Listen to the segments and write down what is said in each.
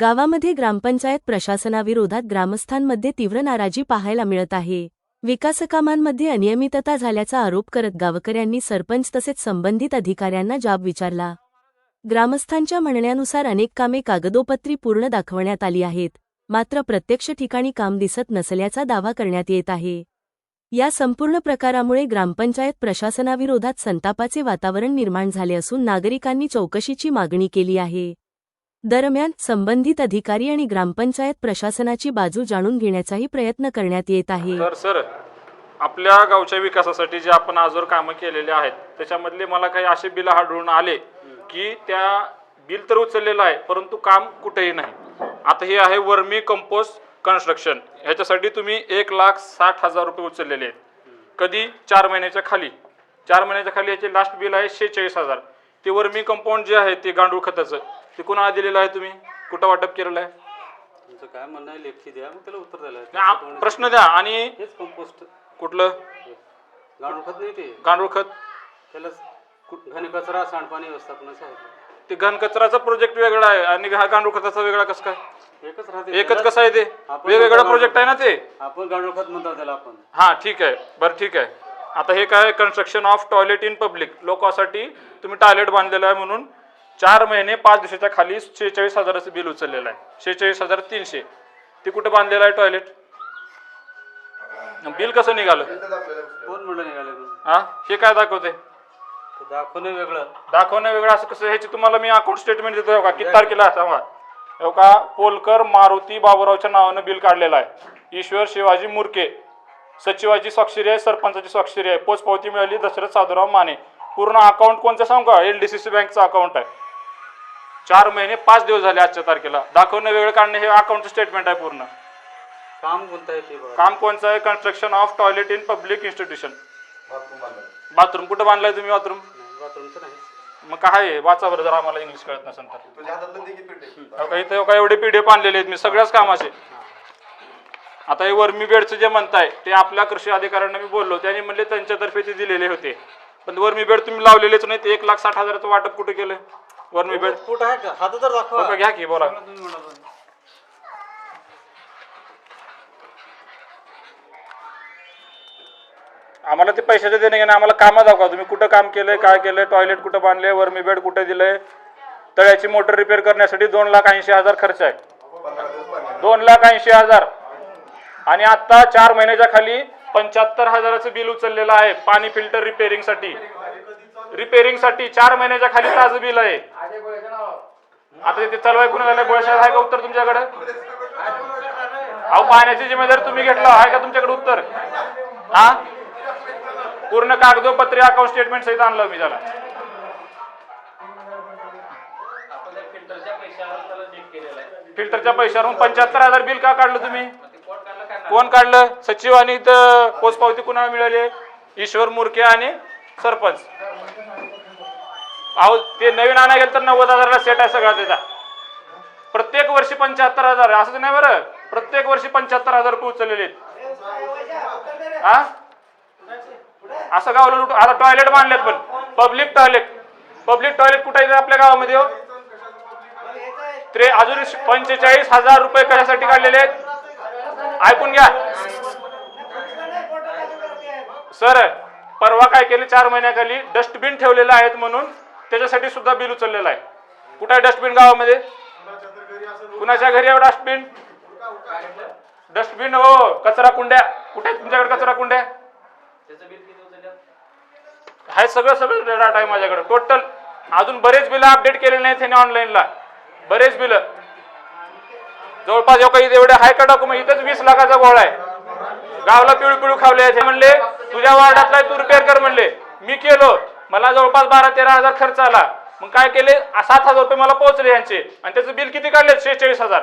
गावामध्ये ग्रामपंचायत प्रशासनाविरोधात ग्रामस्थांमध्ये तीव्र नाराजी पाहायला मिळत आहे। विकासकामांमध्ये अनियमितता झाल्याचा आरोप करत गावकऱ्यांनी सरपंच तसेच संबंधित अधिकाऱ्यांना जाब विचारला। ग्रामस्थांच्या म्हणण्यानुसार अनेक कामे कागदोपत्री पूर्ण दाखवण्यात आली आहेत, मात्र प्रत्यक्ष ठिकाणी काम दिसत नसल्याचा दावा करण्यात येत आहे। या संपूर्ण प्रकारामुळे ग्रामपंचायत प्रशासनाविरोधात संतापाचे वातावरण निर्माण झाले असून नागरिकांनी चौकशीची मागणी केली आहे। दरम्यान संबंधित अधिकारी आणि ग्रामपंचायत प्रशासनाची बाजू जाणून घेण्याचाही प्रयत्न करण्यात येत आहे। सर आपल्या गावच्या विकासासाठी जे आपण आजवर कामं केलेले आहेत त्याच्यामधले मला काही असे बिल आढळून आले की त्या बिल तर उचललेलं आहे परंतु काम कुठेही नाही। आता हे आहे वर्मी कंपोस्ट कन्स्ट्रक्शन, ह्याच्यासाठी तुम्ही 1,60,000 रुपये उचललेले आहेत। कधी 4 महिन्याच्या खाली, 4 महिन्याच्या खाली याचे लास्ट बिल आहे 46,000। ते वर्मी कंपाऊंड जे आहे ते गांडूळ खताचं ते कुणाला दिलेलं आहे, तुम्ही कुठं वाटप केलेलं आहे? तुमचं काय म्हणणं आहे लेखी द्या, मग त्याला उत्तर द्यायला प्रश्न द्या। आणि हेच कंपोस्ट कुठलं गांडूळ खत नाही, ते गांडूळ खत त्याला घनकचरा सांडपाणी व्यवस्थापनाचं आहे ते घनकचराचा प्रोजेक्ट वेगळा आहे आणि गांडूळ खताचा वेगळा कसं काय? एकच राहते, एकच कसं आहे? ते वेगवेगळा प्रोजेक्ट आहे ना ते। आपण गांडूळ खत म्हणतो त्याला आपण। हां ठीक आहे, बरं ठीक आहे। आता हे काय construction of toilet in public, लोकांसाठी तुम्ही टॉयलेट बांधलेलं आहे म्हणून 4 महिने 5 दिवसाच्या खाली 46,000चं बिल उचललेलं आहे, 46,300। ते कुठं बांधलेलं आहे टॉयलेट? बिल कसं निघालं? कोण म्हणलं निघाले? हां हे काय दाखवते? दाखवणं वेगळं असं कसं? ह्याची तुम्हाला मी अकाउंट स्टेटमेंट देतो का, किती तारखेला सांगा हो का? पोलकर मारुती बाबूरावच्या नावानं बिल काढलेलं आहे। ईश्वर शिवाजी मुरके, सचिवाची स्वाक्षरी आहे, सरपंचाची स्वाक्षरी आहे। पोचपावती मिळाली दशरथ साधुराव माने। पूर्ण अकाउंट कोणतं सांगू का? LDCC बँकचं अकाउंट आहे। 4 महिने 5 दिवस झाले आजच्या तारखेला। दाखवणं वेगळं काढणं हे अकाउंटचं स्टेटमेंट आहे पूर्ण। काम कोणतं आहे ते? काम कोणचं आहे? Construction of toilet in public institution. Bathroom कुठं बांधलाय तुम्ही? बाथरूम नाही। मग काय आहे? वाचा बरं जरा, आम्हाला इंग्लिश कळत नसेल तर। इथे काय एवढे PDF आणलेले आहेत मी सगळ्याच कामाचे। आता हे वर्मी बेडचं जे म्हणताय ते आपल्या कृषी अधिकाऱ्यांना मी बोललो, त्यांनी म्हणले त्यांच्यातर्फे ते दिलेले होते, पण वर्मी बेड तुम्ही लावलेलेच नाही। ते 1,60,000चं वाटप कुठे केलं? वर्मी बेड कुठं आहे का? हात तर दाखवा, घ्या की बोला। आम्हाला ते पैशाचे देणे घेणे, आम्हाला कामं दाखवा तुम्ही कुठं काम केलंय, काय केलंय, टॉयलेट कुठं बांधले, वर्मी बेड कुठे दिलंय, तळ्याची मोटर रिपेअर करण्यासाठी 2,80,000 खर्च आहे, 2,80,000। आणि आता 4 महिन्याच्या खाली 75,000चं बिल उचललेलं आहे पाणी फिल्टर रिपेअरिंगसाठी 4 महिन्याच्या खाली ताजं बिल आहे। आता ते चालवाय कुणा झालं? गोळशाळ आहे का उत्तर तुमच्याकडे? अहो पाण्याची जिम्मेदारी तुम्ही घेतला आहे का तुमच्याकडे उत्तर? हा पूर्ण कागदोपत्री अकाउंट स्टेटमेंट सहित आणलं मी त्याला। फिल्टरच्या पैशावरून 75,000 बिल का काढलं तुम्ही? कोण काढलं? सचिव आणि पोचपावती कुणाला मिळाली? ईश्वर मुरके आणि सरपंच। अहो ते नवीन आणायला गेलं तर 90,000ला सेट आहे सगळा त्याचा। प्रत्येक वर्षी 75,000 असंच नाही बरं, प्रत्येक वर्षी 75,000 रुपये उचललेले आहेत। हा असं गावाला लुट। आता टॉयलेट बांधलेत पण पब्लिक टॉयलेट कुठे आहे आपल्या गावामध्ये? अजून 45,000 रुपये कशासाठी काढलेले आहेत? ऐकून घ्या सर, परवा काय केले? 4 महिन्याखाली डस्टबिन ठेवलेले आहेत म्हणून त्याच्यासाठी सुद्धा बिल उचललेलं आहे। कुठे आहे डस्टबिन गावामध्ये? कुणाच्या घरी आहे डस्टबिन? हो कचरा कुंड्या कुठे आहेत तुमच्याकडे? कचरा कुंड्या आहे, सगळं डाटा आहे माझ्याकडे टोटल। अजून बरेच बिल अपडेट केलेले नाहीत त्यांनी ऑनलाईनला, बरेच बिल जवळपास एवढे आहे का डॉक्युमेंट? इथंच 20 लाखाचा गोळा आहे। गावला पिळू खावले म्हणले तुझ्या वार्डातला तू रिपेअर कर म्हणले, मी केलो, मला जवळपास 12-13 खर्च आला। मग काय केले? 7,000 रुपये मला पोहोचले यांचे, आणि त्याचं बिल किती काढले? 46,000।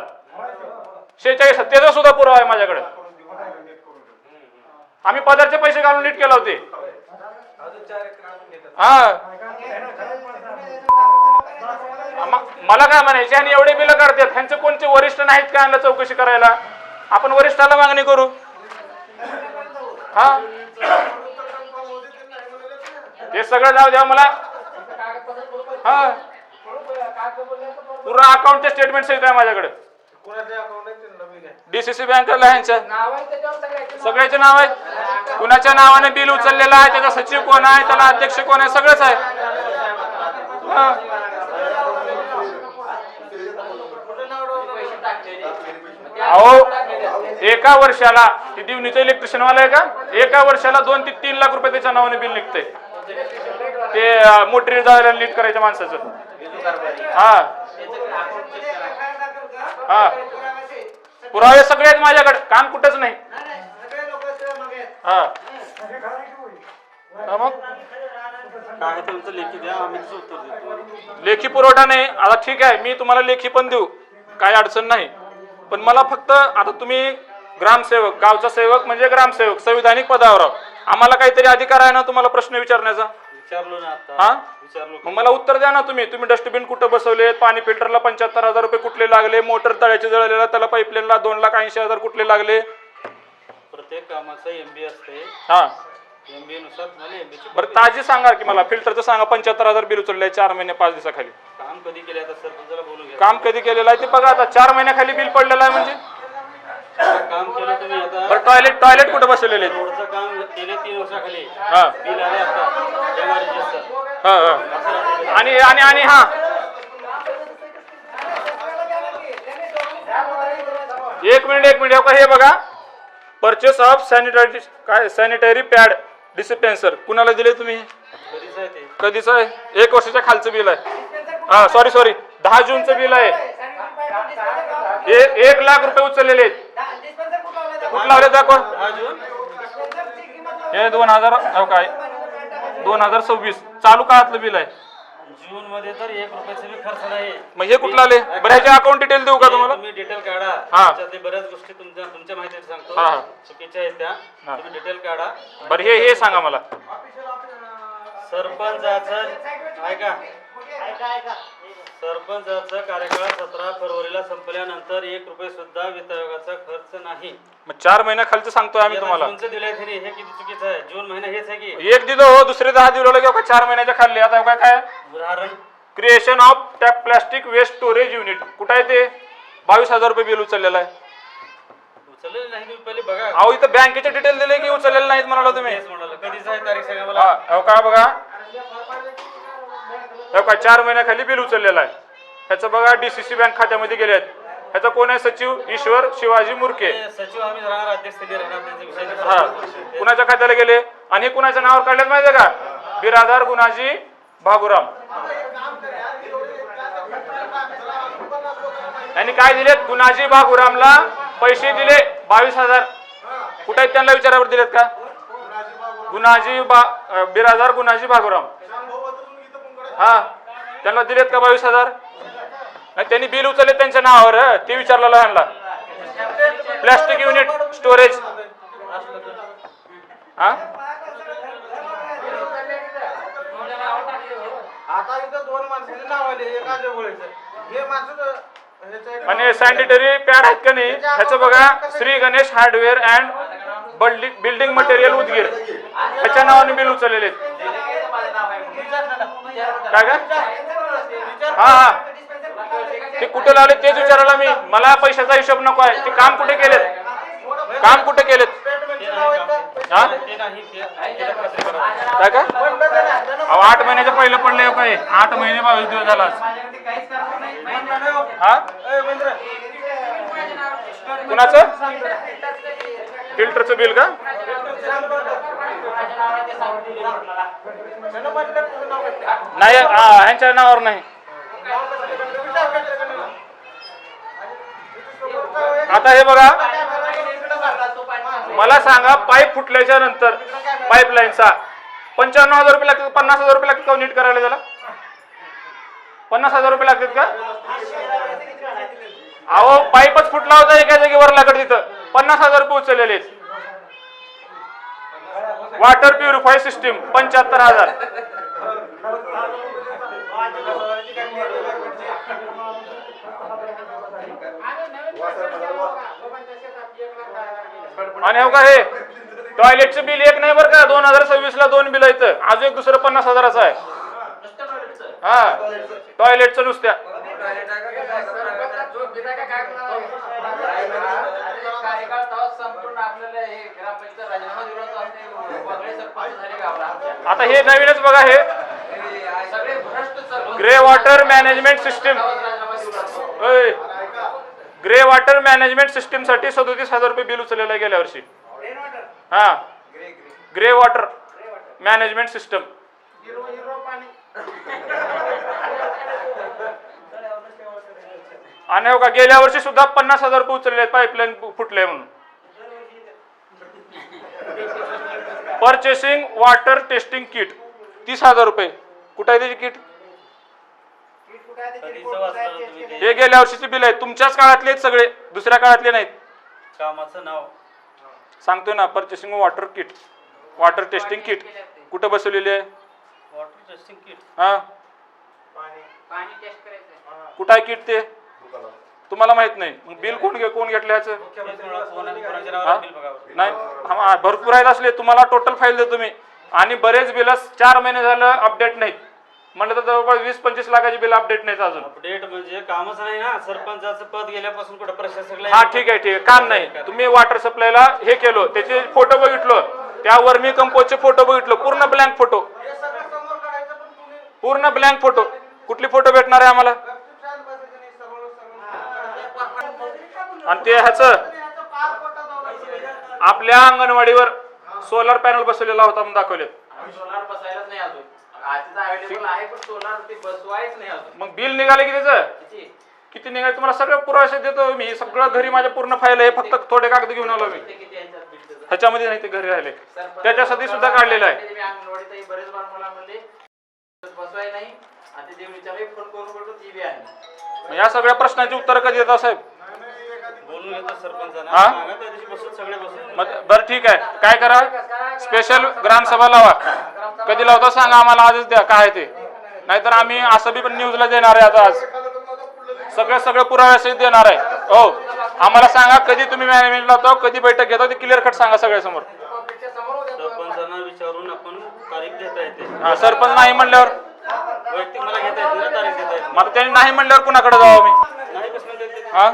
46 त्याचा सुद्धा पुरावा आहे माझ्याकडे। आम्ही पदारचे पैसे घालून नीट केला होते। हा मला काय म्हणायचे? आणि एवढे बिल काढतात, ह्यांचे कोणते वरिष्ठ नाहीत का आणलं चौकशी करायला? आपण वरिष्ठाला मागणी करू। हा ते सगळं जाऊ द्या मला। हा पूर्ण अकाउंटचे स्टेटमेंट सहित आहे माझ्याकडे. डीसीसी बँकेला ह्यांच्या सगळ्याचे नाव आहेत. कुणाच्या नावाने बिल उचललेलं आहे, त्याचा सचिव कोण आहे, त्याला अध्यक्ष कोण आहे, सगळंच आहे. अहो एका वर्षाला ती दिवणीचं इलेक्ट्रिशियन वाला आहे का, एका वर्षाला 2 ते 3 लाख रुपये त्याच्या नावाने बिल निघतंय ते मोटरी जायला नीट करायच्या माणसाचं. हा हा पुरावे सगळे आहेत माझ्याकडे, काम कुठंच नाही. हा मग काय तुमचं लेखी द्या, आम्ही उत्तर देतो. लेखी पुरवठा नाही. आता ठीक आहे, मी तुम्हाला लेखी पण देऊ, काही अडचण नाही. पण मला फक्त आता तुम्ही ग्रामसेवक, गावचा सेवक म्हणजे ग्रामसेवक, संविधानिक पदावर आहोत. आम्हाला काहीतरी अधिकार आहे ना तुम्हाला प्रश्न विचारण्याचा. विचारलो ना आता. हा विचारलो. मग मला उत्तर द्या ना तुम्ही. तुम्ही डस्टबिन कुठं बसवले, पाणी फिल्टरला 75,000 रुपये कुठले लागले, मोटर तळ्याचे जळलेला त्याला पाईपलाईनला 2,80,000 कुठले लागले. प्रत्येक कामाचं एमबी असते. हा एमबी नुसार मला एमबी बरं ताजी सांगा की मला, फिल्टरचं सांगा. 75,000 बिल उचललंय 4 महिने 5 दिवसाखाली. काम कधी केले आता सरपंचाला बोलून घ्या. काम कधी केलेलं आहे ते बघा. आता 4 महिन्याखाली बिल पडलेलं आहे म्हणजे काम केलं तुम्ही आता. बरं टॉयलेट कुठं बसवलेले आहेत? रोडचं काम केले 3 वर्षाखाली. हा बिल आले आता एमआरजीचं. हा हा आणि आणि आणि हा एक मिनिट हे बघा. Purchase of sanitary pad dispenser कुणाला दिले तुम्ही? कधीच आहे ते. कधीच आहे? 1 वर्षाच्या खालचं बिल आहे. हा सॉरी 10 जूनचं बिल आहे. 1 लाख रुपये उचललेले आहेत. कुठं लावले दाखवा. हे 2026 चालू काळातलं बिल आहे. जून मध्ये तर 1 रुपयाचा बी खर्च नाही. मग हे कुठलं आले? बरं ह्याचे अकाउंट डिटेल देऊ का तुम्हाला? तुम्ही डिटेल काढा. हा. त्याच्यातले बऱ्याच गोष्टी तुमच्या माहितीसाठी सांगतो. हा, हा. चुकीच्या आहेत त्या. हा. तुम्ही डिटेल काढा. बरं हे सांगा मला. सरपंचाचं ऐका. सरपंचाचा कार्यकाळ 17 फरवरीला संपल्यानंतर 1 रुपये सुद्धा वित्त आयोगाचा खर्च नाही. मग 4 महिन्याखालचं सांगतोय आम्ही तुम्हाला. जूनचं दिलंय त्यांनी, हे किती चुकीचं आहे. जून महिना हेच आहे की. एक दिलं हो, दुसरे 10 दिवलं का 4 महिन्याच्या खाल्ले. आता काय उदाहरण creation of tap plastic waste storage unit कुठं आहे ते? 22,000 रुपये बिल उचललेलं आहे. उचललेलं नाही तुम्ही पहिले बघा. अहो इथं बँकेचे डिटेल दिले की उचललेलं नाहीत म्हणाला तुम्ही. तेच म्हणाला. कधीच आहे तारीख सांगा मला. हा का बघा. का 4 महिन्याखाली बिल उचललेलं आहे. ह्याचं बघा डीसीसी बँक खात्यामध्ये गेले आहेत. ह्याचा कोण आहे? सचिव ईश्वर शिवाजी मुरके. सचिव आम्ही राहणार, अध्यक्ष राहणार. त्यांचा विषय नाही. हा कुणाच्या खात्याला गेले आणि हे कुणाच्या नावावर काढलेत माहिती आहे का? बिरादार गुणाजी भागुराम यांनी काय दिलेत? गुणाजी भागुरामला पैसे दिले 22,000. कुठे आहेत त्यांना विचारावर दिलेत का? बिरादार गुणाजी भागुराम. हा त्यांना दिलेत का 22,000? नाही त्यांनी बिल उचलले त्यांच्या नावावर. ते विचारलेलं ह्यांना. Plastic unit storage. हा आता इथं 2 माणसाचे नाव आले. एका जवळचं हे माणसं आणि सॅनिटरी पॅड आहेत का नाही? ह्याचं बघा. Shri Ganesh hardware and building material Udgir ह्याच्या नावाने बिल उचललेले आहेत. काय का? हा ते कुठे लावले तेच विचारायला मी. मला पैशाचा हिशोब नको आहे. ते काम कुठे केलेत? हा काय का? अहो 8 महिन्याच्या पहिलं पडले काय? 8 महिने 22 दिवस झाला. हा कुणाचं? फिल्टरचं बिल का? नाही ह्यांच्या नावावर नाही. आता हे बघा. मला सांगा पाईप फुटल्याच्या नंतर पाईपलाईनचा 95,000 रुपये लागतात. 50,000 रुपये लागतात का नीट करायला? त्याला 50,000 रुपये लागतात का? अहो पाईपच फुटला होता एका जागेवर लागत तिथं. 50,000 रुपये उचललेले. Water purify system 75,000. आणि हो का हे टॉयलेटचं बिल एक नाही बरं का? 2026 ला 2 बिल आहेत. अजून एक दुसरं 50,000चं आहे. हा टॉयलेटचं नुसत्या कार्यकाळ तेव्हा संपूर्ण आपल्याला हे ग्रामपंचायत राजीनामा दिला होता ते वगळे सरपंच झाले गावाला आमच्या. आता हे नवीनच बघा हे सगळे भ्रष्ट sarpanch grey water management system राजीनामा दिला होता. ग्रे वॉटर मॅनेजमेंट सिस्टीम साठी 37,000 रुपये बिल उचललेलं आहे गेल्या वर्षी. हा ग्रे वॉटर मॅनेजमेंट सिस्टम. आणि हो का गेल्या वर्षी सुद्धा 50,000 रुपये उचलले आहेत पाईपलाईन फुटले म्हणून. परचेसिंग वॉटर टेस्टिंग किट 30,000 रुपये. कुठे आहे त्याची किट? कधीचं वाचलं तुम्ही ते? हे गेल्या वर्षीचे बिल आहे. तुमच्याच काळातले आहेत सगळे, दुसऱ्या काळातले नाहीत. कामाचं नाव सांगतोय ना, purchasing water kit, water testing kit कुठं बसवलेली आहे? Water testing kit. हा पाणी टेस्ट करायचं. कुठं आहे किट ते? तुम्हाला माहित नाही. मग बिल कोण घेतलं याचं? नाही भरपूर आहेत असले. तुम्हाला टोटल फाईल देतो मी. आणि बरेच बिल 4 महिने झालं अपडेट नाहीत. म्हणलं तर जवळपास 20-25 लाखाची बिल अपडेट नाहीत अजून. अपडेट म्हणजे कामच नाही ना. सरपंचाचं पद गेल्यापासून कुठं प्रशासकला हा ठीक आहे काम नाही. तुम्ही वॉटर सप्लायला हे केलं, त्याचे फोटो बघितलो, त्या वर्मी कंपोजचे फोटो बघितलो, पूर्ण ब्लँक फोटो, हे सगळं समोर काढायचं पण तुम्ही पूर्ण ब्लँक फोटो. कुठली फोटो भेटणार आहे आम्हाला? आणि ते ह्याचं आपल्या अंगणवाडीवर सोलार पॅनल बसवलेला होता म्हणून दाखवले. सोलार बसायलाच नाही अजून. आजच अवेलेबल आहे पण सोलार ते बसवायच नाही अजून. मग बिल निघाले की त्याचं किती? किती निघाले तुम्हाला सगळं पुरावे देतो मी. सगळं घरी माझ्या पूर्ण फाईल आहे. फक्त थोडे कागद घेऊन आलो मी. ते किती यांच्यात बिल त्याचं? ह्याच्यामध्ये नाही, ते घरी राहिले. त्याच्यासाठी सुद्धा काढलेलं आहे. मी अंगणवाडीतही बरेच बार मला म्हणले बसवाय नाही आणि ते देवळीच्या फोन करून बोलतो ती बी आहे. या सगळ्या प्रश्नांची उत्तर कधी देता साहेब? बोलून घेतो सरपंचांना. हा? सांगा त्या दिवशी बसून सगळे बसून. मग बरं ठीक आहे, काय करा, स्पेशल ग्रामसभा लावा. कधी लावता सांगा आम्हाला, आजच द्या काय ते. नाहीतर आम्ही असं बी पण न्यूजला देणार आहे आता. आज सगळे पुरावे सहित देणार आहे. हो आम्हाला सांगा कधी तुम्ही मॅनेजमेंट लावता, कधी बैठक घेता, ते क्लिअर कट सांगा सगळ्यासमोर. सरपंचांना विचारून आपण तारीख देता येते. हा सरपंच नाही म्हणल्यावर वैयक्तिक मला घेता येते ना, तारीख देता येते. मग त्यांनी नाही म्हणल्यावर कुणाकडे जाऊ आम्ही? नाही कसं देते? हा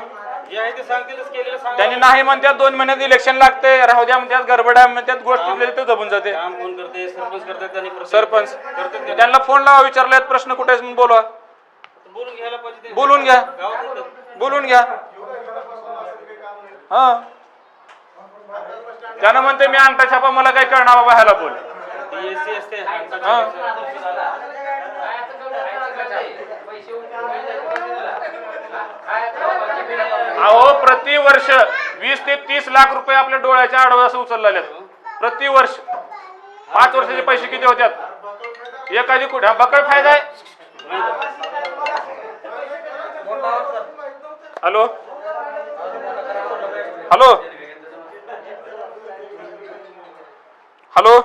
जे आहे ते सांगतीलच, केलेलं सांगा. त्यांनी नाही म्हणतात 2 महिन्यात इलेक्शन लागते, राहू द्या म्हणतात, गडबड्या म्हणतात, गोष्टी ते दबून जाते. काम कोण करते? सरपंच करतात. त्यांनी सरपंच करतात ते. त्यांना फोन लावा, विचारल्यात प्रश्न कुठे आहे म्हणून बोलवा. बोलून घ्यायला पाहिजे ते. बोलून घ्या. गावात येतात. बोलून घ्या. हा त्यानं म्हणते मी अंगठा छापा, मला काही कळणार बाबा, ह्याला बोल. DSC असते. हा अहो प्रतिवर्ष 20 ते 30 लाख रुपये आपल्या डोळ्याच्या आडव्या असं उचललेले प्रतिवर्ष. 5 वर्षाचे पैसे किती होत्यात? एखादी कुठे बकळ फायदा आहे. हॅलो हॅलो हॅलो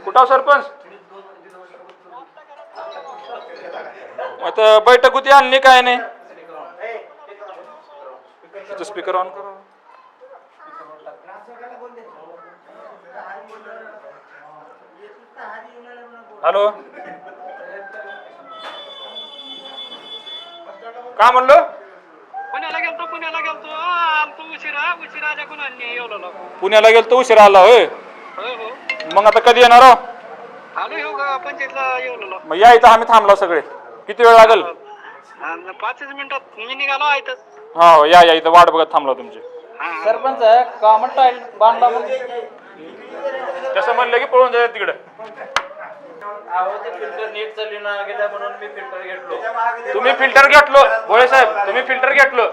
कुठं सरपंच? आता बैठक होती, आणली काय नाही. स्पीकर ऑन करा. हॅलो काय म्हणलो? पुण्याला गेलतो आमचं उशिरा कोणाला येवलो. पुण्याला गेलतो, उशिरा आला होय. हो मग आता कधी येणार हो? आलो येऊ का पंचायतला येवलो. मग या इथं, आम्ही थांबलो सगळे. किती वेळ लागेल? 5 मिनिटात मी निघालो आहे इथं. हा हो या इथं वाट बघत थांबलो तुमची. सरपंच कॉमन टॉयलेट बांधला तसं म्हणलं की पळून जायचं तिकडे. अहो ते फिल्टर नीट चालली ना गेल्या म्हणून मी फिल्टर घेतलो. तुम्ही फिल्टर घेतलो भोळे साहेब, तुम्ही फिल्टर घेतलो.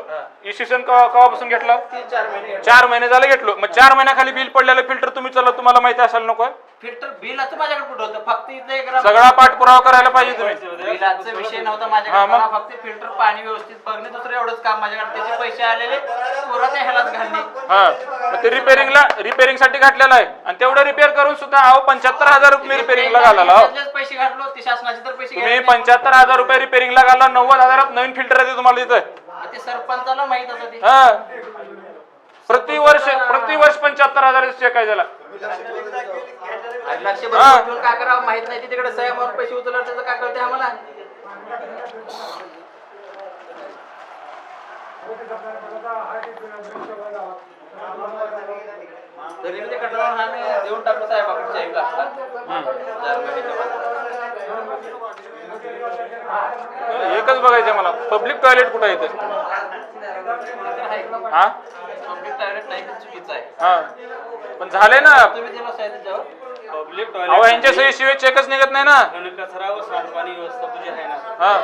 इशिसन केव्हापासून घेतला? 3-4 महिने 4 महिने झाले घेतलो. मग 4 महिन्याखाली बिल पडलेलं फिल्टर तुम्ही चाललं, तुम्हाला माहिती असायला नको? फिल्टर बिलाचं माझ्याकडे कुठं होतं? फक्त इथलं एक सगळा पाठपुरावा करायला पाहिजे तुम्ही. बिलाचा विषय नव्हता हा, माझ्याकडे. मग? मला फक्त फिल्टर पाणी व्यवस्थित बघणे, दुसरं एवढंच काम माझ्याकडे. त्याचे पैसे आलेले पुरा त्या ह्यालाच घालणे. हा मग ते रिपेरिंग साठी घातलेलं आहे. आणि तेवढं रिपेअर करून सुद्धा अहो 75,000 रुपये रिपेरिंगला घालायला. त्यातलेच पैसे घातलो, ते शासनाचे तर पैसे तुम्ही घ्यायचे. 75,000 रुपये रिपेरिंगला घाला, 90,000 नवीन फिल्टर येते तुम्हाला तिथं. ते सरपंचाला माहित असं ते. हा प्रतिवर्ष 75,000 चेक आहे त्याला. लक्ष हा. ठेवून काय करावं माहित नाही. तिकडे सह्या मारून पैसे उचलणार, त्याचं काय कळते आम्हाला? तरी ते कंटाळून आम्ही देऊन टाकलो साहेब आपल्या 1 लाख 4 महिन्याच्या एकच बघायचं मला, पब्लिक टॉयलेट कुठं येतं? हा पब्लिक टॉयलेट नाही ते चुकीचं आहे. हा पण झाले ना. तुम्ही दिलं साहेब त्याच्यावर पब्लिक अहो टॉयलेट यांच्या सही शिवाय चेकच निघत नाही ना. घनकचरा व सांडपाणी व्यवस्थापन जे आहे ना, हा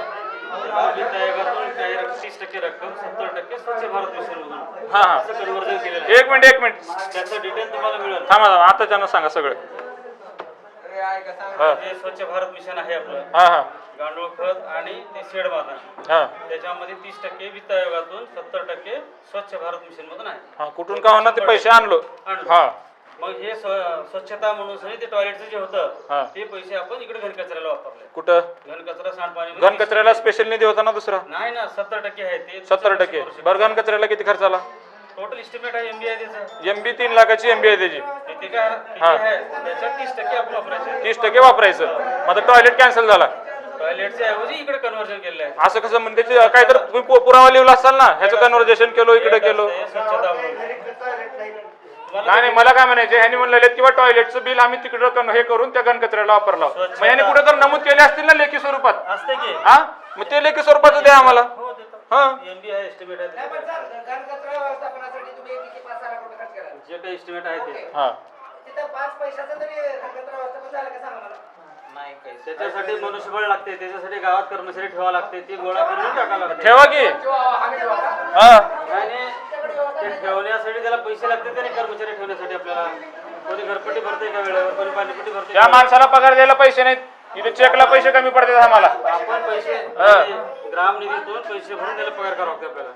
वित्त आयोगातून काही 30% रक्कम 70% स्वच्छ भारत मिशन मधून हा हा असं कन्व्हर्जन केलेलं आहे. एक मिनिट त्याचं डिटेल तुम्हाला मिळेल. थांबा आता त्यांना सांगा सगळं. हा जे स्वच्छ भारत मिशन आहे आपलं, हा हा गांडूळ खत आणि ते शेड बांधण, हा त्याच्यामध्ये 30% वित्त आयोगातून 70% स्वच्छ भारत मिशन मधून आहे. हा कुठून का होणार ते पैसे आणलो. आणलं. हा मग हे स्वच्छता म्हणून सगळे ते टॉयलेटचं जे हा. होतं ते पैसे आपण इकडे घनकचऱ्याला वापरले. कुठं घनकचरा सांडपाणी घन कचऱ्याला स्पेशल निधी होता ना दुसरा? नाही ना, 70% आहे ते. 70%. बरं घन कचऱ्याला किती खर्च आला? टोटल इस्टिमेट आहे MBI त्याचं. MB 3 लाखाची MB आहे त्याची. किती काय किती हा. आहे त्याच्यात 30% आपण वापरायचे. 30% वापरायचं. मग आता टॉयलेट कॅन्सल झाला. टॉयलेटच्या ऐवजी इकडे कन्व्हर्जन केलेलं आहे. असं कसं म्हणजे त्याची काहीतरी तुम्ही पुरावा लिहिला असाल ना, ह्याचं कन्व्हर्जेशन केलो इकडे केलो. हे स्वच्छता म्हणून. नाही नाही मला काय म्हणायचे, ह्यांनी म्हणलेले किंवा टॉयलेटचं बिल आम्ही तिकडं हे करून त्या घन कचऱ्याला वापरला. मग ह्यांनी कुठे तर नमूद केले असतील ना लेखी स्वरूपात. असते की हा मग ते लेखी स्वरूपाचं द्या आम्हाला. हो देतो. हा MBI आहे, एस्टिमेट आहे नाही, पण त्याचं. सर, घनकचरा व्यवस्थापनासाठी तुम्ही किती 5-6 कोटी खर्च केला. जे काही एस्टिमेट आहे ते हा तिथं 5 पैशाचं तरी घनकचरा व्यवस्थापन झालं का सांगा मला. नाही काही त्याच्यासाठी मनुष्यबळ लागते, त्याच्यासाठी गावात कर्मचारी ठेवा लागते, ती गोळा करून टाकावं लागते. ठेवा की. हा आणि ते ठेवण्यासाठी त्याला पैसे लागते, त्याने कर्मचारी ठेवण्यासाठी आपल्याला. कोणी घरपट्टी भरते का वेळेवर, कोणी पाणीपट्टी भरते. त्या माणसाला पगार द्यायला पैसे नाहीत, इथे चेकला पैसे कमी पडतात आम्हाला. आपण पैसे ग्राम निधीतून पैसे भरून त्याला पगार करावा लागते आपल्याला.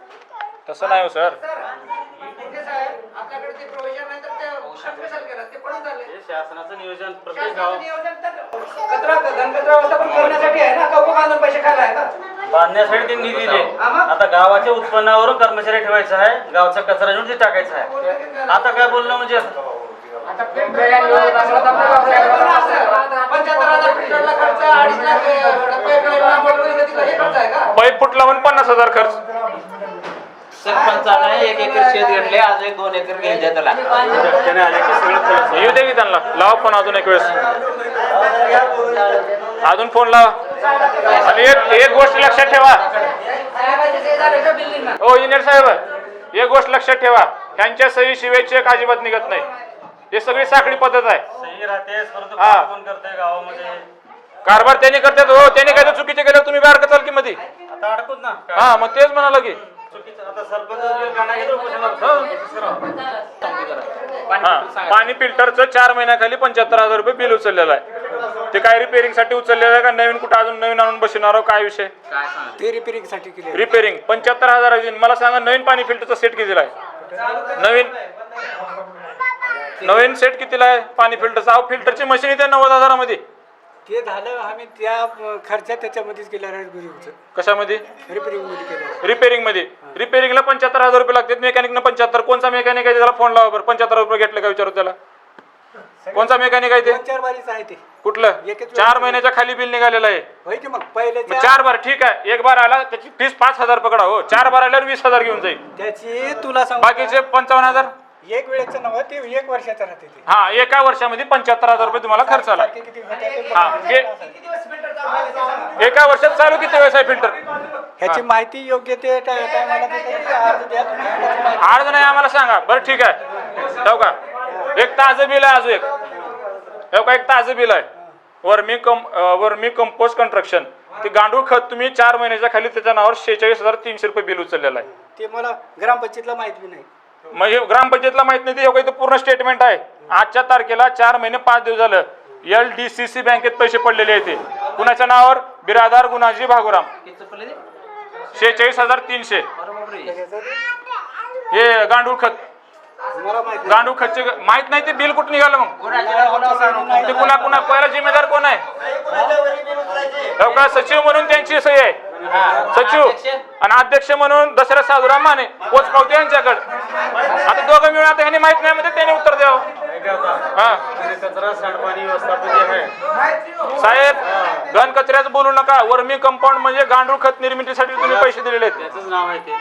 तसं नाही हो सर. सर, कुठे साहेब, आपल्याकडे ते प्रोव्हिजन नाही तर ते स्पेशल केलं, ते पडून चालले. हे शासनाचं नियोजन प्रत्येक शासनाचं गावात नियोजन तर घनकचरा व्यवस्थापन करण्यासाठी आहे ना, का उभं बांधून पैसे खायला आहे का? बांधण्यासाठी ते निधी दिले. आता गावाच्या उत्पन्नावरून कर्मचारी ठेवायचा आहे, गावचा कचरा घेऊन ते टाकायचा आहे. आता काय बोलणं म्हणजे 75,000 फिल्टरला खर्च, 2.5 लाख डब्बे हे खर्च आहे का? पाईप फुटला म्हणून 50,000 खर्च. सरपंचाने 1 एकर शेत घेतले, आज 2 एकर घ्यायचे त्याला. त्याने आले की सगळं खर्च. येऊ दे की त्यांना. लावा फोन अजून एक वेळेस. अजून फोन लावा. आणि एक गोष्ट लक्षात ठेवा साहेबाचे ते झाले का बिल्डिंगला? हो इंजिनियर साहेब, एक गोष्ट लक्षात ठेवा, त्यांच्या सही शिवाय चेक अजिबात निघत नाही. हे सगळी साखळी पद्धत आहे. सही राहते, परंतु हा. कोण करते गावामध्ये कारभार त्यांनी करतात. हो त्यांनी काय तर चुकीचे केलं तुम्ही बाहेर कचाल की मध्ये. आता अडकूच ना. हा मग तेच म्हणाला की. चुकीचं आता सरपंच गाणं घेतो उपोषणाला. हा पाणी फिल्टरचं 4 महिन्याखाली 75,000 रुपये बिल उचललेलं आहे. ते काय रिपेअरिंग साठी उचललेलं आहे का नवीन कुठं अजून नवीन आणून बसणार आहो? काय विषय? काय सांग ते रिपेरिंग साठी केले. रिपेअरिंग 75,000. मला सांगा नवीन पाणी फिल्टरचा सेट कितीला आहे? नवीन सेट कितीला आहे पाणी फिल्टरचा? अहो फिल्टरची मशीन येते 90,000 मध्ये. ते झालं आम्ही त्या खर्चात त्याच्यामध्येच केला रिपेरिंगचं. कशामध्ये? रिपेरिंग मध्ये केलं. रिपेअरिंग मध्ये. रिपेअरिंगला 75,000 रुपये लागतात. मेकॅनिकनं 75. कोणचा मेकॅनिक आहे त्याला फोन लावा बरं. 75 रुपये घेतले का विचारू त्याला. कोणचा मेकॅनिक आहे ते? 4 बारीच आहे ते. कुठलं? 4 महिन्याच्या खाली बिल निघालेलं आहे. होय की मग पहिले 4 बार ठीक आहे. 1 बार आला त्याची फीस 5,000 पकडा. हो 4 बार आल्यावर 20,000 घेऊन जाईल. त्याची तुला सांग बाकीचे 55,000. एक वेळेचं नव्हतं ते 1 वर्षाचं राहते ते. हा एका वर्षामध्ये 75,000 रुपये तुम्हाला खर्च आला. सारखे किती होते ते हा किती दिवस फिल्टर चालू आहे ते सांगा. एका वर्षात चालू किती वेळेस आहे फिल्टर? ह्याची माहिती योग्य ते टायमाला देते. अर्ज द्या तुम्ही. त्याची माहिती. अर्ज नाही आम्हाला सांगा बरं ठीक आहे. ठेव का एक ताजं बिल आहे. अजून एक ठेव का एक ताजं बिल आहे. वर्मी कंपोस्ट कंस्ट्रक्शन. ते गांडूळ खत तुम्ही 4 महिन्याच्या खाली त्याच्या नावावर 46,300 रुपये बिल उचललेलं आहे. ते मला ग्रामपंचायतला माहित बी नाही. मग हे ग्रामपंचायतला माहित नाही. ते काही पूर्ण स्टेटमेंट आहे. आजच्या तारखेला 4 महिने 5 दिवस झालं LDCC बँकेत पैसे पडलेले आहेत. कुणाच्या नावावर? बिरादार गुणाजी भागोराम. किती पडले ते? 46,300. अरे बापरे. हे गांडूळ खत. मला माहित नाही. गांडूळ खतचे माहित नाही ते बिल कुठं निघालं मग? ते कुणा पहिला जिम्मेदार कोण आहे? हो का सचिव म्हणून त्यांची सही आहे. सचिव आणि अध्यक्ष म्हणून दशरथ साधुराम माने पोच पावते यांच्याकडे. आता दोघं मिळून आता ह्यांनी माहित नाही म्हणजे त्यांनी उत्तर द्यावं. हा कचरा सांडपाणी व्यवस्थापन जे आहे साहेब घन कचऱ्याचं बोलू नका. वर्मी कंपाऊंड म्हणजे गांडूळ खत निर्मितीसाठी तुम्ही पैसे दिलेले आहेत. त्याचंच नाव आहे ते.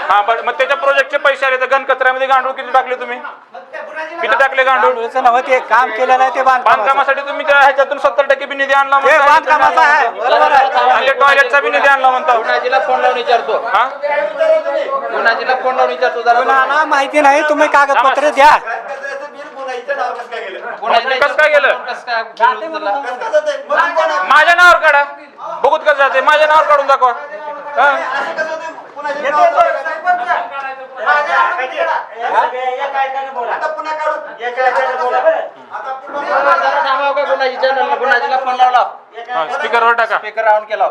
हा बरं, मग त्याच्या प्रोजेक्टचे पैसे आले तर घन कचऱ्यामध्ये गांडूळ किती टाकले तुम्ही? किती टाकले गांडूळ? गांडूळचं नव्हं ते काम केलेलं आहे ते बांधकामासाठी तुम्ही त्या ह्याच्यातून 70% बी निधी आणला ते बांधकामाचं आहे बरोबर आहे. आणि टॉयलेटचा बी निधी आणला म्हणता. गुणाजीला फोन लावून विचारतो. हा गुणाजीला फोन लावून विचारतो जरा. कोणाला माहिती नाही, तुम्ही कागदपत्र द्या. गुणाजीला कसं काय गेलं? कसं काय बिल उचलला? माझ्या नावावर काढा, बघूत कसं जाते. माझ्या नावावर काढून दाखवा. हा? जरा थांबा का गुणाजीला फोन लावला. हा, स्पीकरवर टाका. स्पीकर ऑन केला.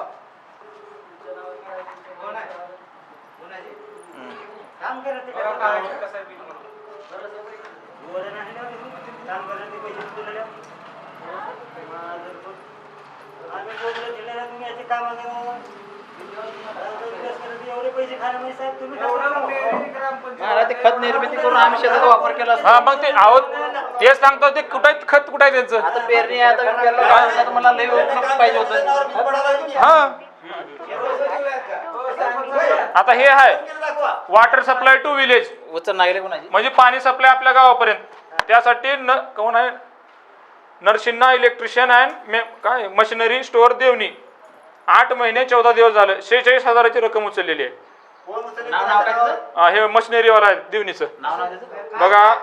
मला ते खत निर्मिती करून आम्ही शेतात वापर केला असता. हा मग ते आहोत तेच सांगतो. ते कुठे खत कुठे आहे त्यांचं? आता पेरणी आहे, आता पेरलं काय आता मला लई उपलब्ध पाहिजे होतं. हा आता हे आहे वॉटर सप्लाय टू विलेज, उचल नाही कोणाची. म्हणजे पाणी सप्लाय आपल्या गावापर्यंत. त्यासाठी कोण आहे? नरसिन्हा इलेक्ट्रिशियन अँड काय मशिनरी स्टोअर देवणी. 8 महिने 14 दिवस झाले. 46,000ची रक्कम उचललेली आहे. नाव काय तुझं? हे मशिनरीवाला आहे देवणीचं. नाव त्याचं? बघा,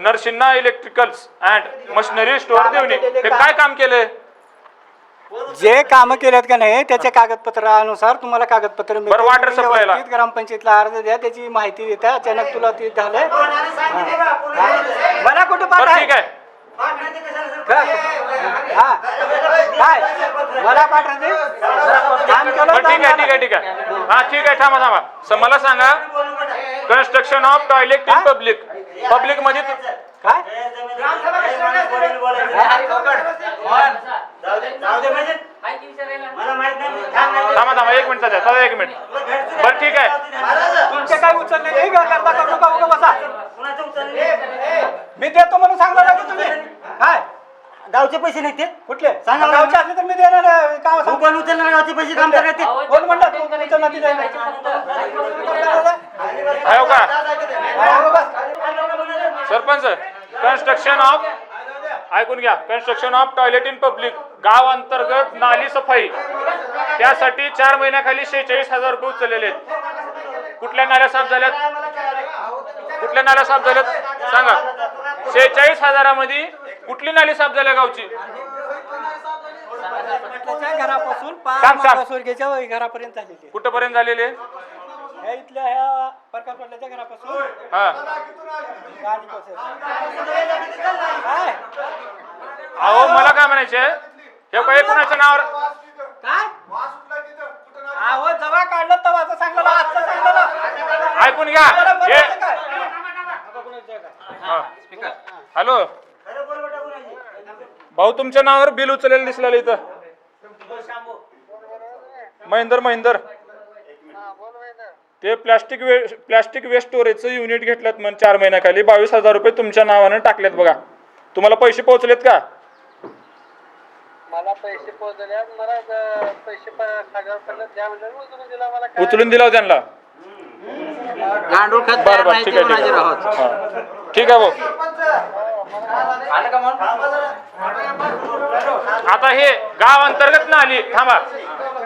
Narsinha electricals and machinery store Deoni. हे काय काम केलंय? जे काम केलेत का नाही त्याच्या कागदपत्रानुसार तुम्हाला कागदपत्र मिळतील. बरं, water supply ला. व्यवस्थित ग्रामपंचायतीला अर्ज द्या, त्याची माहिती देता. अचानक तुला ते झालंय. मला कुठं बरं पाठ ठीक आहे. हा काय मला पाठवते काम केलं बरं ठीक आहे, ठीक आहे, ठीक आहे. हा ठीक आहे, थांबा थांबा. मला सांगा, construction of toilet in public. Public मध्ये काय थांबा थांबा 1 मिनिट दादा, 1 मिनिट. बरं ठीक आहे. तुमचे काय उचलले नाही का? करता करू का उगा बसा. मी देतो म्हणून सांगणार आहे की तुम्ही काय गावचे पैसे नाही ते कुठले सांगा मला. गावचे असले तर मी देणार आहे. काय सांगू? कोण उचलणार गावचे पैसे काम करत ते? कोण म्हणलं तू उचलणार ती जाईल? आहे हो का हो, बस. सरपंच? कन्स्ट्रक्शन ऑफ, ऐकून घ्या, construction of toilet in public, गाव अंतर्गत नाली सफाई. त्यासाठी 4 महिन्याखाली 46,000 रुपये उचललेले आहेत. कुठल्या नाल्या साफ झाल्यात? कुठल्या नाल्या साफ झाल्यात सांगा. 46,000मध्ये कुठली नाली साफ झाल्या गावची? त्याच्या घरापासून सांग, सांग. स्वर्गीच्या घरापर्यंत झालेली कुठपर्यंत झालेले? ह्या इथल्या ह्या प्रकाश पडल्याच्या घरापासून हा गाडी पोहोचेल. काय अहो मला काय म्हणायचे, हे काही कुणाच्या नावावर? काय आहो जवा काढलं तेव्हा असं सांगलं आजचं सांगलं. ऐकून घ्या. हे हॅलो भाऊ, तुमच्या नावावर बिल उचललेलं दिसलेलं इथं. महेंदर ते प्लास्टिक वेस्ट स्टोरेजचं युनिट घेतलं म्हणून 4 महिन्याखाली 22,000 रुपये तुमच्या नावानं टाकलेत बघा. तुम्हाला पैसे पोहोचलेत का? मला पैसे पोहोचले, मला पैसे हजार पडले, त्या म्हणजे उचलून दिला मला. उचलून दिला त्यांना. गांडूळ खत बरं तयार बरं नाही ठीक ते आहे, ठीक गुणाजी आहे. राहत. हा. ठीक आहे भाऊ. आलं का म्हणून? आता हे गाव अंतर्गत नाली, थांबा,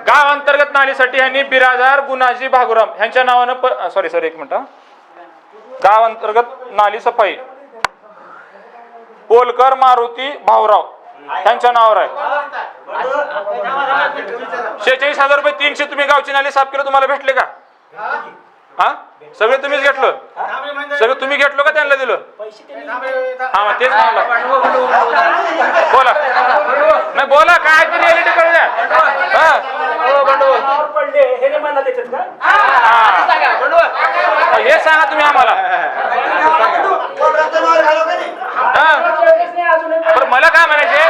गाव अंतर्गत नालीसाठी यांनी बिराजदार गुणाजी भागुराम ह्यांच्या नावानं सॉरी 1 मिनिट. गाव अंतर्गत नाली सफाई पोलकर मारुती भाऊराव ह्यांच्या नावावर आहे. 46,000 रुपये 300 तुम्ही गावची नाली साफ केलं, तुम्हाला भेटले का? हा सगळे तुम्हीच घेतलं? सगळं तुम्ही घेतलं का त्यांना दिलं? हा मग तेच म्हणलं. बोला नाही, बोला काय तरी रियालिटी कळू द्या. हे सांगा तुम्ही आम्हाला. मला काय म्हणायचे,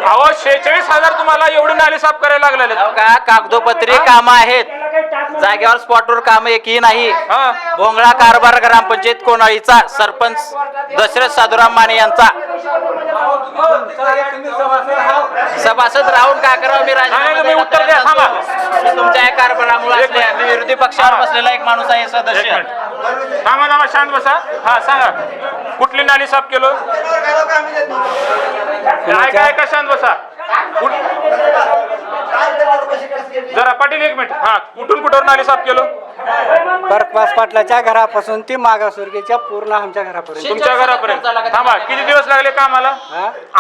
अहो 46,000 तुम्हाला एवढी नाली साफ करायला लागलेले का कागदोपत्री काम आहेत, जागेवर स्पॉटवर काम एकही नाही. भोंगळा कारभार ग्रामपंचायत कोणाळीचा सरपंच दशरथ साधुराम माने यांचा सभासद राहून काय करावं मी नाही, तुम्ही उत्तर द्या, थांबा. तुमच्या या कारभारामुळे असले मी विरोधी पक्षावर बसलेला एक माणूस आहे सदस्य थांबा शांत बसा. हा सांगा कुठली नाली साफ केलो काय काय शांत बसा. जरा पाटील एक मिनिट. हा कुठून कुठवर नाली साफ केलो बरकवास पाटलाच्या घरापासून ती मागासवर्गीच्या पूर्ण आमच्या घरापर्यंत. तुमच्या घरापर्यंत. थांबा किती दिवस लागले कामाला?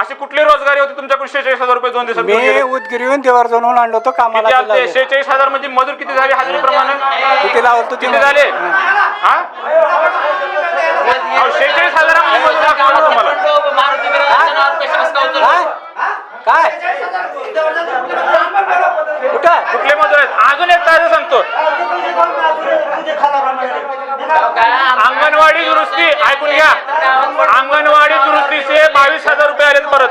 अशी कुठली रोजगारी होती तुमच्याकडे? 46,000 रुपये 2 दिवसात मी उदगिरीहून देवर जाऊन आणलो तो कामाला. 46,000 म्हणजे मजूर किती झाले हाजरी प्रमाणे? किती लावतो किती झाले? हा 46,000 म्हणजे मजूर दाखवला तुम्हाला. काय कुठं कुठले मजूर आहेत? अजून एक ताजे सांगतो. अंगणवाडी दुरुस्ती ऐकून घ्या. अंगणवाडी दुरुस्तीचे 22,000 रुपये आले परत.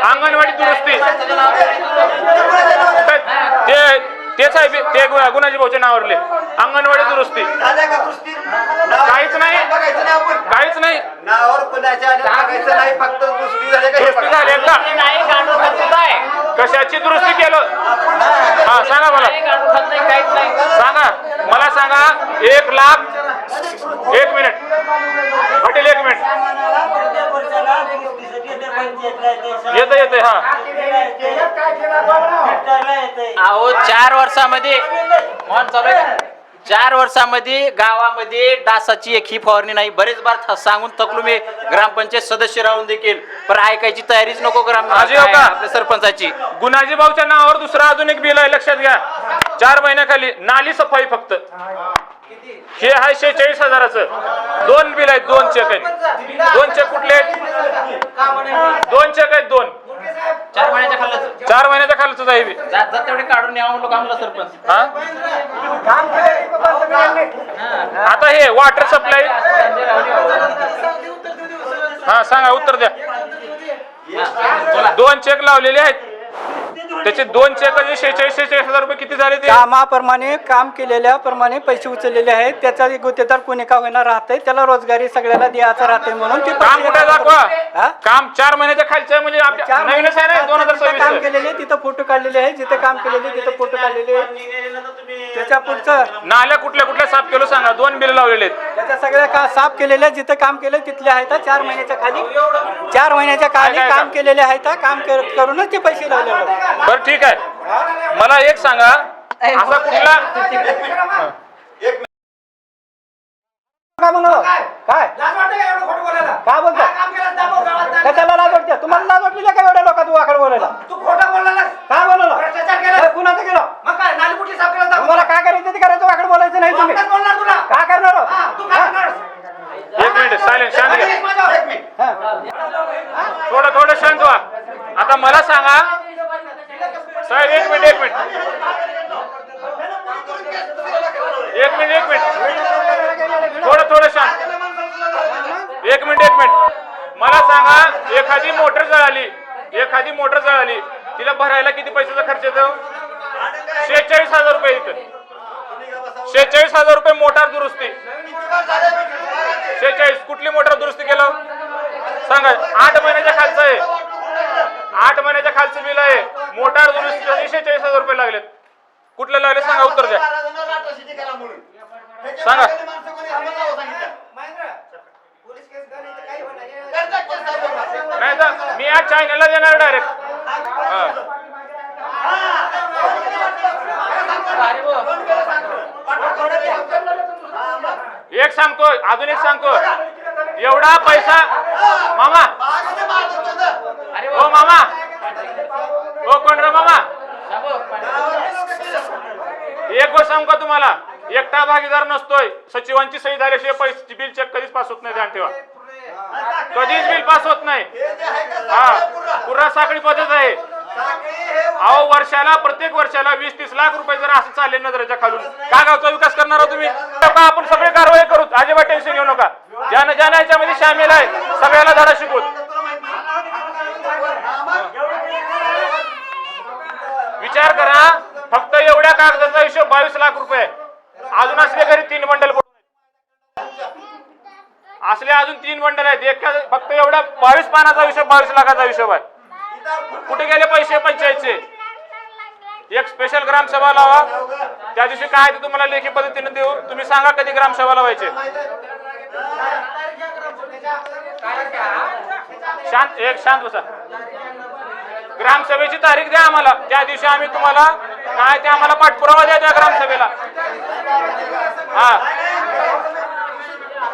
अंगणवाडी दुरुस्ती तेच आहे ते गुणाजी भाऊच्या नावावरले. अंगणवाडी दुरुस्ती काहीच नाही काहीच नाही. दुरुस्ती झाली का? कशाची दुरुस्ती केलं? हा सांगा मला. सांगा मला सांगा. 1 लाख 1 मिनिट पाटील 1 मिनिट येते हा. अहो 4 वर्षामध्ये 4 वर्षामध्ये गावामध्ये डासाची एकही फवारणी नाही. बरेच बार सांगून थकलो मी ग्रामपंचायत सदस्य राहून देखील, पण ऐकायची तयारीच नको आपल्या सरपंचाची. गुणाजी भाऊच्या नावावर दुसरा अजून एक बिल आहे लक्षात घ्या. 4 महिन्याखाली नाली सफाई फक्त हे आहे 46,000चं. 2 बिल आहेत. 2 चेक आहेत. 2 चेक कुठले आहेत? 2 चेक आहेत. 2 4 महिन्याच्या खाल्लं 4 महिन्याच्या खालच आहे. जात तेवढे काढून यावं म्हणलो आम्हाला सरपंच. आता हे वॉटर सप्लाय. हा सांगा उत्तर द्या. 2 चेक लावलेले आहेत. त्याचे 2 चेक 46,000 रुपये किती झाले? ते कामाप्रमाणे काम केलेल्या प्रमाणे पैसे उचललेले आहेत. त्याचा गुत्तेदार कोणी का होईना राहते, त्याला रोजगारी सगळ्याला द्यायचं राहते म्हणून ते काम कुठे दाखवा. काम 4 महिन्याच्या खालचं म्हणजे नवीनच आहे ना 2026 काम केलेले तिथं फोटो काढलेले आहे. जिथे काम केलेले तिथं फोटो काढलेले आहेत. त्याच्या पुढचं नाल्या कुठल्या कुठल्या साफ केलं सांगा. 2 बिल लावलेले आहेत. त्याच्या सगळ्या साफ केलेल्या जिथे काम केलं तिथले आहेत. 4 महिन्याच्या खाली 4 महिन्याच्या खाली काम केलेले आहेत. काम करूनच ते पैसे लावलेले. बरं ठीक आहे. मला एक सांगा असा कुठला काय म्हणलं काय काय बोलता कशाला लाज वाटते तुम्हाला? लाज वाटली का एवढ्या लोकात वाकड बोलायला? तू खोटं बोलला काय बोलला? कुणाचं केलं? मग काय नाली कुठली साफ केलं? तुम्हाला काय करायचं ते करायचं. वाकड बोलायचं नाही तुम्ही. बोलणार तुला काय करणार? तू काय करणार? 1 मिनिट सायलेंट शांत घ्या. थोडं शांत व्हा. आता मला सांगा साहेब 1 मिनिट 1 मिनिट 1 मिनिट थोडं शांत. 1 मिनिट मला सांगा एखादी मोटर जळाली तिला भरायला किती पैशाचा खर्च येतो? 46,000 रुपये येतो. 46,000 रुपये मोटार दुरुस्ती. 46 कुठली मोटार दुरुस्ती केलं सांगा. 8 महिन्याच्या खालचं आहे. 8 महिन्याच्या खालचं बिल आहे. मोटार दुरुस्तीसाठी 46,000 रुपये लागलेत. कुठले लागले सांगा. उत्तर द्या सांगा. नाही तर मी आज चायनाला देणार डायरेक्ट. एक सांगतो अजून एक सांगतो. एवढा पैसा मामा ओ मामा ओ कोण रे मामा एक गोष्ट सांगू का तुम्हाला? एकटा भागीदार नसतोय. सचिवांची सही झाल्याशिवाय पैसे बिल चेक कधीच पास होत नाही. ध्यान ठेवा. कधीच बिल पास होत नाही. हा पुरा साखळी पद्धत आहे. अहो प्रत्येक वर्षाला 20-30 लाख रुपये जर असं चालले नजरेच्या खालून का गावचा विकास करणार आहोत तुम्ही? आपण सगळे कारवाई करू. अजिबात टेन्शन घेऊ नका. ज्यानं याच्यामध्ये सामील आहे सगळ्याला धडा शिकवू. विचार करा फक्त एवढ्या कागदाचा हिशोब 22 लाख रुपये. अजून असले घरी 3 बंडल असले अजून 3 बंडल आहेत. एका फक्त एवढा 22 पानाचा हिशोब 22 लाखाचा हिशोब आहे. कुठे गेले पैसे पंचायतचे? एक स्पेशल ग्रामसभा लावा. त्या दिवशी काय ते तुम्हाला लेखी पद्धतीने देऊ. तुम्ही सांगा कधी ग्रामसभा लावायचे. शांत बसा. ग्रामसभेची तारीख द्या आम्हाला. त्या दिवशी आम्ही तुम्हाला काय ते आम्हाला पाठपुरावा द्या त्या ग्रामसभेला. हा,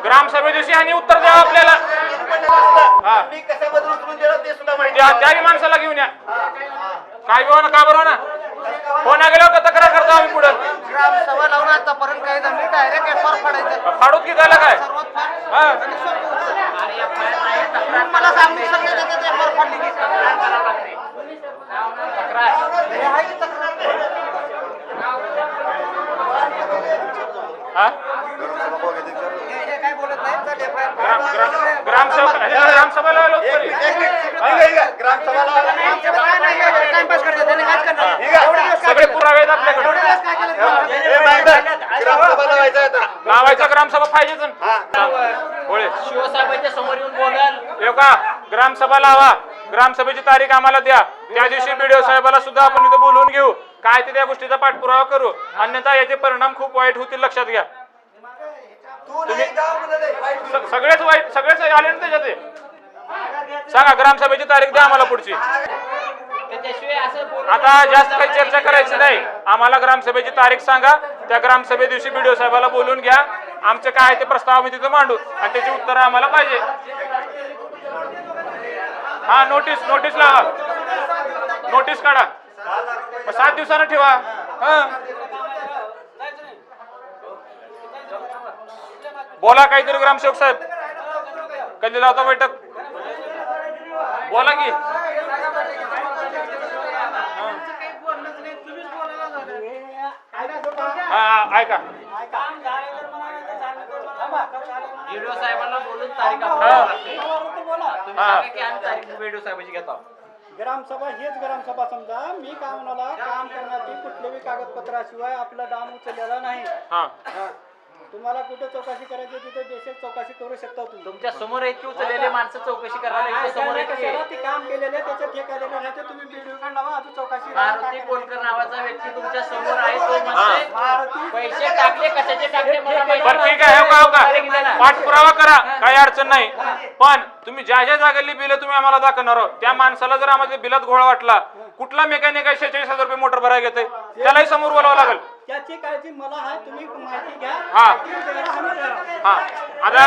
ग्रामसभे दिवशी आणि उत्तर द्या आपल्याला. हा, त्याही माणसाला घेऊन या. काय बरोबर ना, का बरोबर ना, फोन गेल्यावर का तक्रार करतो आम्ही पुढे. ग्रामसभा लावून आतापर्यंत काही जमली डायरेक्ट एफआर फाडायचं. फाडूत की झालं काय? हा, मला सांगू शकत नाही ते एफआर फाडली की हा, काय बोलत नाही तर एफआर ग्रामसभा लावलो टाइमपास करतात त्याने काय करणार. सगळे पुरावे आहेत आपल्याकडे. लावायचा ग्रामसभा पाहिजेच. होळे शिवसाहेबांच्या समोर येऊन बोलाल. येऊ का? ग्रामसभा लावा. ग्रामसभेची तारीख आम्हाला द्या. त्या दिवशी बीडीओ साहेबाला सुद्धा आपण इथे बोलवून घेऊ. काय ते त्या गोष्टीचा पाठपुरावा करू. अन्यथा याचे परिणाम खूप वाईट होतील, लक्षात घ्या. सगळेच वाईट, सगळेच आले ना त्याच्यात. सांगा ग्रामसभेची तारीख द्या आम्हाला पुढची. आता जास्त काही चर्चा करायची नाही. आम्हाला ग्रामसभेची तारीख सांगा. त्या ग्रामसभे दिवशी बीडीओ साहेबाला बोलून घ्या. आमचे काय ते प्रस्ताव आम्ही तिथे मांडू आणि त्याची उत्तर आम्हाला पाहिजे. हा, नोटीस लावा. नोटीस काढा. 7 दिवसानं ठेवा. हा, बोला काहीतरी ग्रामसेवक साहेब. कधी लावता बैठक? बोला की. हा, ऐका. व्हिडिओ साहेबांना बोलून तारीख व्हिडिओ साहेबांची घेता. ग्रामसभा हेच ग्रामसभा समजा. मी काय म्हणाला, काम करण्याची कुठल्याही कागदपत्राशिवाय आपला डाम उचललेला नाही. हा, तुम्हाला कुठे चौकशी करायची तिथे बेशक चौकशी करू शकता तुम्ही. तुमच्या समोर इतकी उचललेले माणसं चौकशी करायला समोर ते काम केलेले त्याचे ठेका दिले नाही. तुम्ही व्हिडिओ लावा, अजून चौकशी. मारुती कोलकर नावाचा व्यक्ती तुमच्या समोर आहे. तो म्हणतोय पैसे टाकले, कशाचे टाकले मला माहिती बरं ठीक आहे. हो का, पाठपुरावा करा, काही अडचण नाही. पण तुम्ही ज्या ज्या जागेली बिल तुम्ही आम्हाला दाखवणार आहोत, त्या माणसाला जर आम्हाला बिलात घोळ वाटला, कुठला मेकॅनिक आहे 46,000 रुपये मोटर भरायला घेते, त्यालाही समोर बोलावं लागेल. त्याची काळजी मला आहे. तुम्ही माहिती घ्या. हा, हा, आता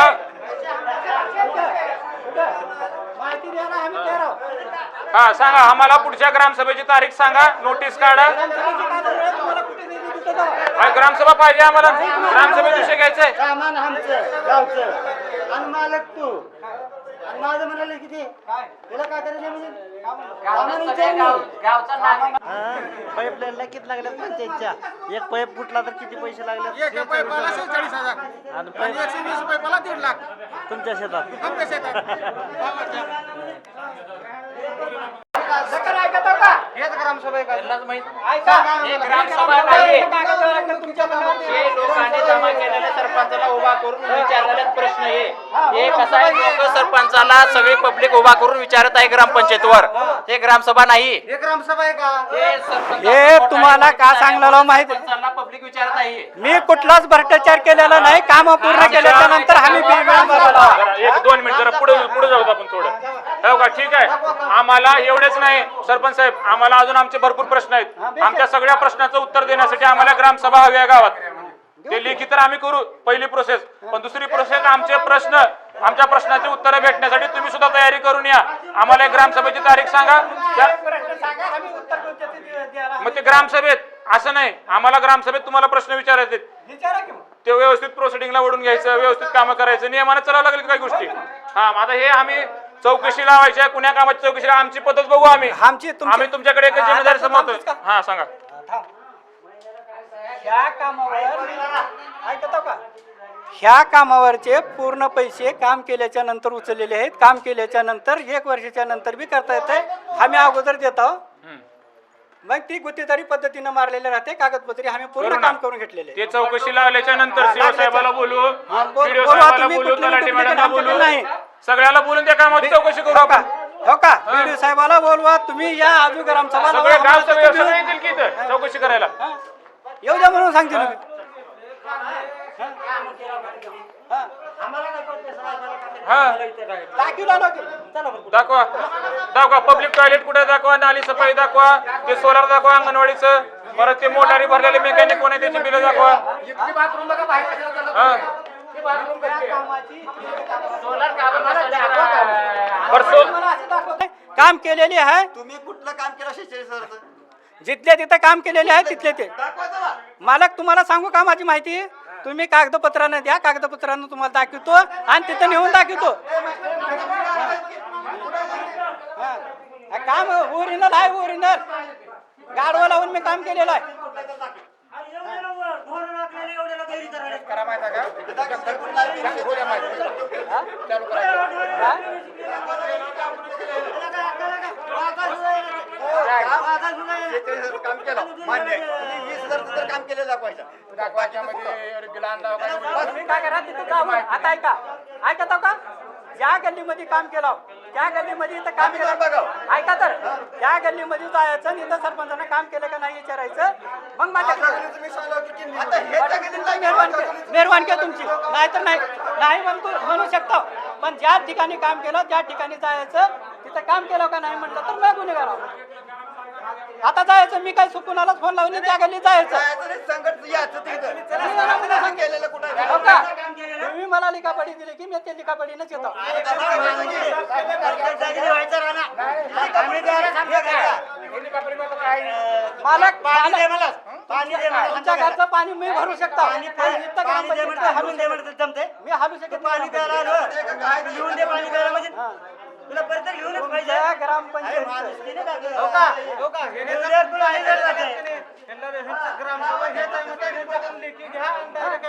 माहिती द्यायला आम्ही तयार आहोत. हा, सांगा आम्हाला पुढच्या ग्रामसभेची तारीख सांगा. नोटीस काढा. तुम्हाला कुठे द्यायची तिथं जावा. ग्रामसभा पाहिजे आम्हाला. ग्रामसभेत विषय घ्यायचंय. सामान आमचं गावचं आणि मालक तू आणि माझं म्हणाले किती काय तुला काय करायचं म्हणजे गावचा नागरिक पाईपलाईनला किती लागले पंचायतच्या? एक पाईप फुटला तर किती पैसे लागले? एका पैपाला 46,000 आणि आणि 120 पैपाला 1.5 लाख तुमच्या शेतात आमच्या शेतात. हेच ग्रामसभा आहे का? त्यांनाच माहित. ऐका हे ग्रामसभा नाही. तुमच्या हे लोकांनी जमा केलेल्या सरपंचाला उभा करून विचारलेले प्रश्न हे कसं आहे, लोक सरपंचाला सगळी पब्लिक उभा करून विचारत आहे ग्रामपंचायतीवर. हे ग्रामसभा नाही. हे ग्रामसभा आहे का? हे सरपंच हे तुम्हाला का सांगलेलं माहित? सरपंचाला पब्लिक विचारत आहे. मी कुठलाच भ्रष्टाचार केलेला नाही. काम पूर्ण केल्याच्या नंतर आम्ही जरा 1-2 मिनिट जरा पुढे जाऊ आपण थोडं. हो का, ठीक आहे. आम्हाला एवढेच नाही सरपंच साहेब, आम्हाला अजून आमचे भरपूर प्रश्न आहेत. आमच्या सगळ्या प्रश्नाचं उत्तर देण्यासाठी आम्हाला ग्रामसभा हवी आहे गावात. ते लेखी तर आम्ही करू पहिली प्रोसेस, पण दुसरी प्रोसेस आमचे प्रश्न, आमच्या प्रश्नाची उत्तरं भेटण्यासाठी तुम्ही सुद्धा तयारी करून या. आम्हाला एक ग्रामसभेची तारीख सांगा. मग ते ग्रामसभेत असं नाही, आम्हाला ग्रामसभेत तुम्हाला प्रश्न विचारायचे, ते व्यवस्थित प्रोसिडिंगला ओढून घ्यायचं, व्यवस्थित कामं करायचं, नियमानं चालावं लागेल काही गोष्टी. हा, आता हे आम्ही चौकशी लावायची, कुण्या कामाची चौकशी, आमची पद्धत बघू आम्ही. आम्ही तुमच्याकडे एक जिम्मेदारी समजतोय. हा, सांगा. ह्या कामावरचे पूर्ण पैसे काम केल्याच्या नंतर उचललेले आहेत. काम केल्याच्या नंतर 1 वर्षाच्या नंतर बी करता येते. आम्ही अगोदर देतो. मग ती गुत्तेदारी पद्धतीनं मारलेले राहते, कागदपत्री आम्ही पूर्ण करू ना. काम करून घेतलेले. ते चौकशी लावल्याच्या नंतर हा, सीओ साहेबाला बोलू, हा, व्हिडिओ बोलवा साहेबाला तुम्ही, बोलू, कुठली तलाठी तुम्ही मॅडमला आमच्याकडे बोलू, नाही. सगळ्याला बोलून त्या कामाची चौकशी करू हो का? आपण. हो का? बीडीओ साहेबाला बोलवा, तुम्ही या आजू ग्रामसभा लावा, सगळे गाव आम्हाला सगळे तुम्ही- सगळे येतील की इथं चौकशी करायला. हा. येऊ द्या म्हणून सांगते ना मी. हा दाखवला ना की. चला बरं. दाखवा दाखवा पब्लिक टॉयलेट कुठे दाखवा, नाली सफाई दाखवा, ते सोलार दाखवा अंगणवाडीचं, परत ते मोटारी भरलेले मेकॅनिक कोण आहे त्याची बिलं दाखवा. हा. बरं, मला असं दाखवतंय. काम केलेली आहे, तुम्ही कुठलं काम केलं 46 जिथले तिथं काम केलेले आहे तिथले ते. मालक तुम्हाला सांगू का माझी माहिती, तुम्ही कागदपत्रानं द्या, कागदपत्रानं तुम्हाला दाखवतो आणि तिथं नेऊन दाखवतो. हा. काम ओरिजिनल आहे, ओरिजिनल गाडवा लावून मी काम केलेलं आहे. काम केलं मान्य 20,000 काम केलं दाखवायचं. तुम्ही काय करा तिथं जाऊन, आता ऐका ऐकता का, ज्या गल्लीमध्ये काम केलं त्या गल्लीमध्ये इथं काम केलं, ऐका तर त्या गल्लीमध्ये जायचं आणि इथं सरपंचानं काम केलं का नाही विचारायचं, मग माझ्याकडे मेहरबानी आहे तुमची. नाहीतर नाही म्हणू शकतो, पण ज्या ठिकाणी काम केलं त्या ठिकाणी जायचं, तिथं काम केलं का नाही म्हटलं तर मी गुन्हेगार आहोत. आता जायचं, मी काय सुकुनालाच फोन लावून त्या गल्लीत जायचं. हो का? तुम्ही मला लिखापडी दिली की मी त्या लिखापडीनंच येतो. मालक तुमच्या घरचं पाणी मी भरू शकतो, मी हलू शकत नाही. तुला परत घेऊनच पाहिजे. त्या ग्रामपंचायत हो का? हो का? हे जर तुला हे जर ह्यांना ह्यांचं ग्रामसभा घेत आहे, मग त्या ह्यांच्याकडून लेखी घ्या आणि direct